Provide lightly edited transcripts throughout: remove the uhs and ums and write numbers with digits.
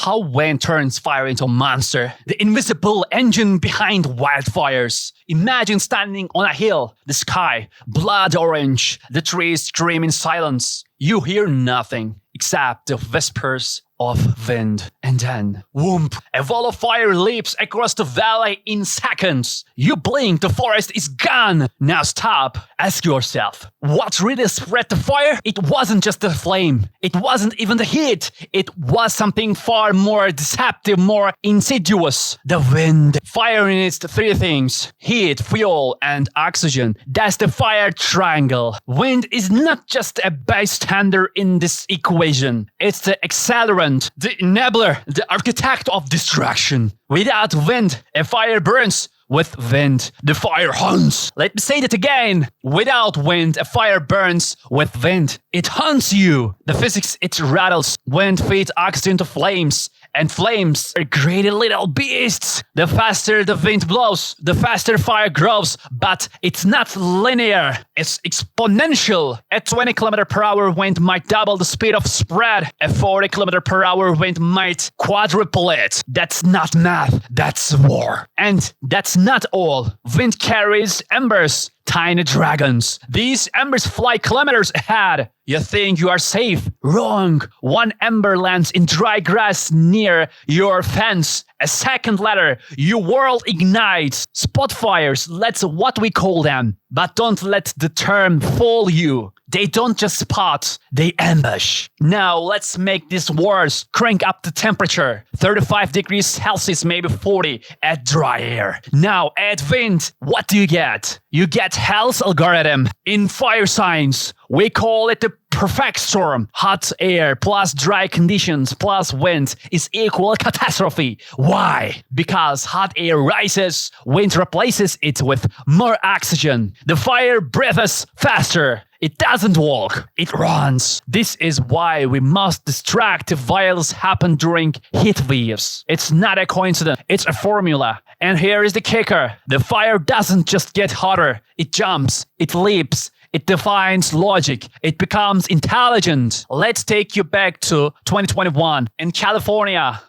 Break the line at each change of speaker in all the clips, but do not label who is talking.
how wind turns fire into a monster. The invisible engine behind wildfires. Imagine standing on a hill, the sky, blood orange, the trees scream in silence. You hear nothing except the whispers of wind. And then, whoomp, a wall of fire leaps across the valley in seconds. You blink, the forest is gone. Now stop. Ask yourself, what really spread the fire? It wasn't just the flame. It wasn't even the heat. It was something far more deceptive, more insidious. The wind. Fire needs three things: heat, fuel, and oxygen. That's the fire triangle. Wind is not just a bystander in this equation. It's the accelerant, the enabler, the architect of destruction. Without wind, a fire burns. With wind, the fire hunts. Let me say that again. Without wind, a fire burns. With wind, it hunts you. The physics, it rattles. Wind feeds oxygen to flames. And flames are greedy little beasts. The faster the wind blows, the faster fire grows. But it's not linear. It's exponential. A 20 km/h wind might double the speed of spread. A 40 km/h wind might quadruple it. That's not math. That's war. And that's not all. Wind carries embers. Tiny dragons. These embers fly kilometers ahead. You think you are safe? Wrong. One ember lands in dry grass near your fence. A second later, your world ignites. Spotfires, that's what we call them. But don't let the term fool you. They don't just spot, they ambush. Now let's make this worse. Crank up the temperature. 35 degrees Celsius, maybe 40 at dry air. Now add wind. What do you get? You get Hell's algorithm. In fire science, we call it the perfect storm. Hot air plus dry conditions plus wind is equal catastrophe. Why? Because hot air rises, wind replaces it with more oxygen. The fire breathes faster. It doesn't walk, it runs. This is why we must distract if violence happen during heat waves. It's not a coincidence, it's a formula. And here is the kicker. The fire doesn't just get hotter, it jumps, it leaps. It defines logic. It becomes intelligent. Let's take you back to 2021 in California,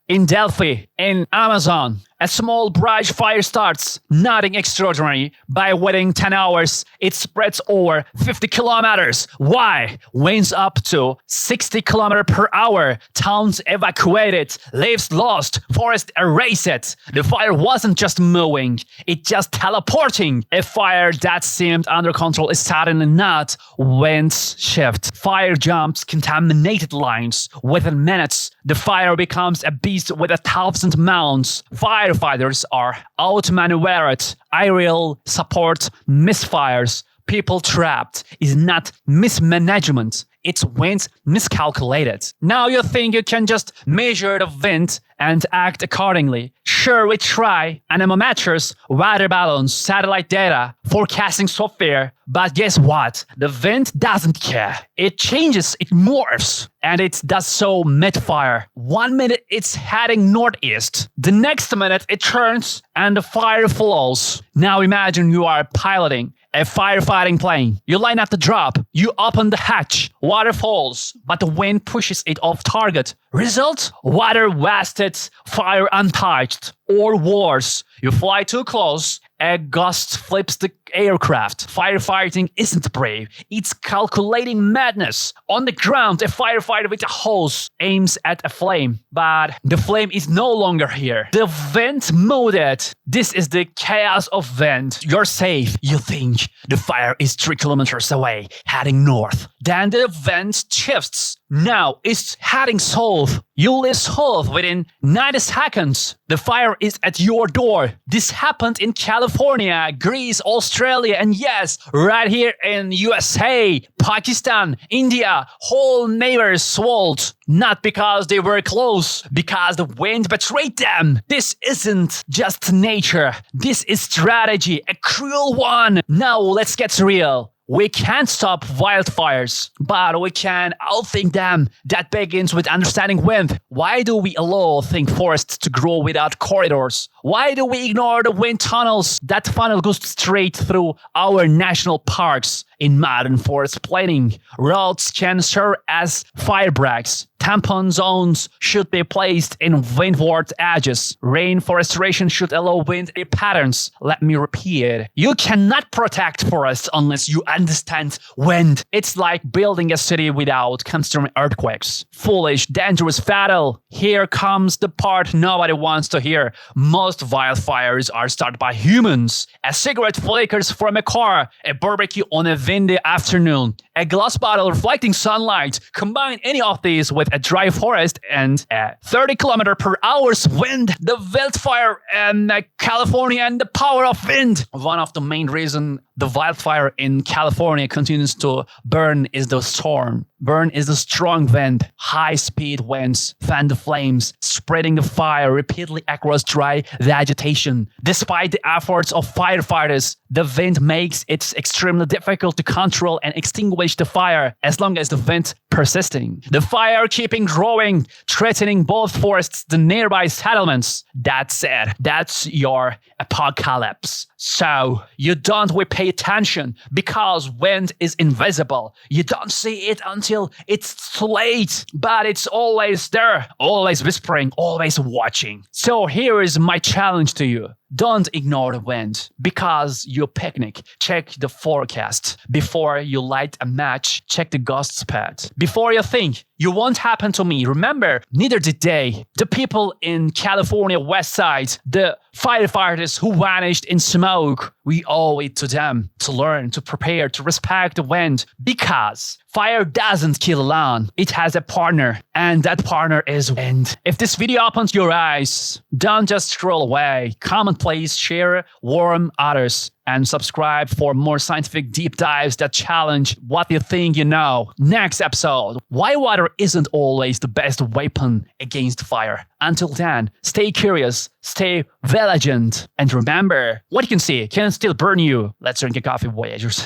in Delphi, in Amazon. A small brush fire starts, nothing extraordinary. By waiting 10 hours, it spreads over 50 kilometers. Why? Winds up to 60 km/h. Towns evacuated, lives lost, forest erased. The fire wasn't just moving, it just teleporting. A fire that seemed under control is suddenly not. Winds shift, fire jumps contaminated lines. Within minutes, the fire becomes a beast with 1,000 mounts. Firefighters are outmaneuvered. Aerial support misfires. People trapped is not mismanagement. It's wind miscalculated. Now you think you can just measure the wind and act accordingly. Sure, we try. Anemometers, weather balloons, satellite data, forecasting software. But guess what? The wind doesn't care. It changes, it morphs. And it does so mid-fire. 1 minute it's heading northeast. The next minute it turns and the fire flows. Now imagine you are piloting a firefighting plane. You line up the drop. You open the hatch. Water falls, but the wind pushes it off target. Result? Water wasted, fire untouched. Or worse, you fly too close, a gust flips the aircraft. Firefighting isn't brave, it's calculating madness. On the ground, a firefighter with a hose aims at a flame, but the flame is no longer here. The wind moved it. This is the chaos of wind. You're safe. You think the fire is 3 kilometers away, heading north. Then the wind shifts. Now it's heading south. You leave south within 90 seconds. The fire is at your door. This happened in California, Greece, Australia, and yes, right here in USA, Pakistan, India. Whole neighbors swallowed. Not because they were close, because the wind betrayed them. This isn't just nature. This is strategy, a cruel one. Now let's get real. We can't stop wildfires, but we can outthink them. That begins with understanding wind. Why do we allow forests to grow without corridors? Why do we ignore the wind tunnels? That funnel goes straight through our national parks. In modern forest planning, roads can serve as fire breaks. Tampon zones should be placed in windward edges. Rainforestation should allow wind patterns. Let me repeat. You cannot protect forests unless you understand wind. It's like building a city without constant earthquakes. Foolish, dangerous, fatal. Here comes the part nobody wants to hear. Most wildfires are started by humans. A cigarette flickers from a car. A barbecue on a windy afternoon. A glass bottle reflecting sunlight. Combine any of these with a dry forest and a 30 km per hour's wind. The wildfire in California and the power of wind. One of the main reasons the wildfire in California continues to burn is the storm. Burn is the strong wind. High-speed winds fan the flames, spreading the fire repeatedly across dry vegetation. Despite the efforts of firefighters, the wind makes it extremely difficult to control and extinguish the fire as long as the wind persisting. The fire keeping growing, threatening both forests and nearby settlements. That's it. That's your apocalypse. So you don't pay attention because wind is invisible. You don't see it until it's too late, but it's always there, always whispering, always watching. So here is my challenge to you. Don't ignore the wind because you picnic. Check the forecast. Before you light a match, check the ghost pad. Before you think, you won't happen to me. Remember, neither did they. The people in California West Side, the firefighters who vanished in smoke, we owe it to them to learn, to prepare, to respect the wind because fire doesn't kill alone. It has a partner, and that partner is wind. If this video opens your eyes, don't just scroll away. Comment, please, share, warm others, and subscribe for more scientific deep dives that challenge what you think you know. Next episode, why water isn't always the best weapon against fire. Until then, stay curious, stay vigilant, and remember, what you can see can still burn you. Let's drink a coffee, Voyagers.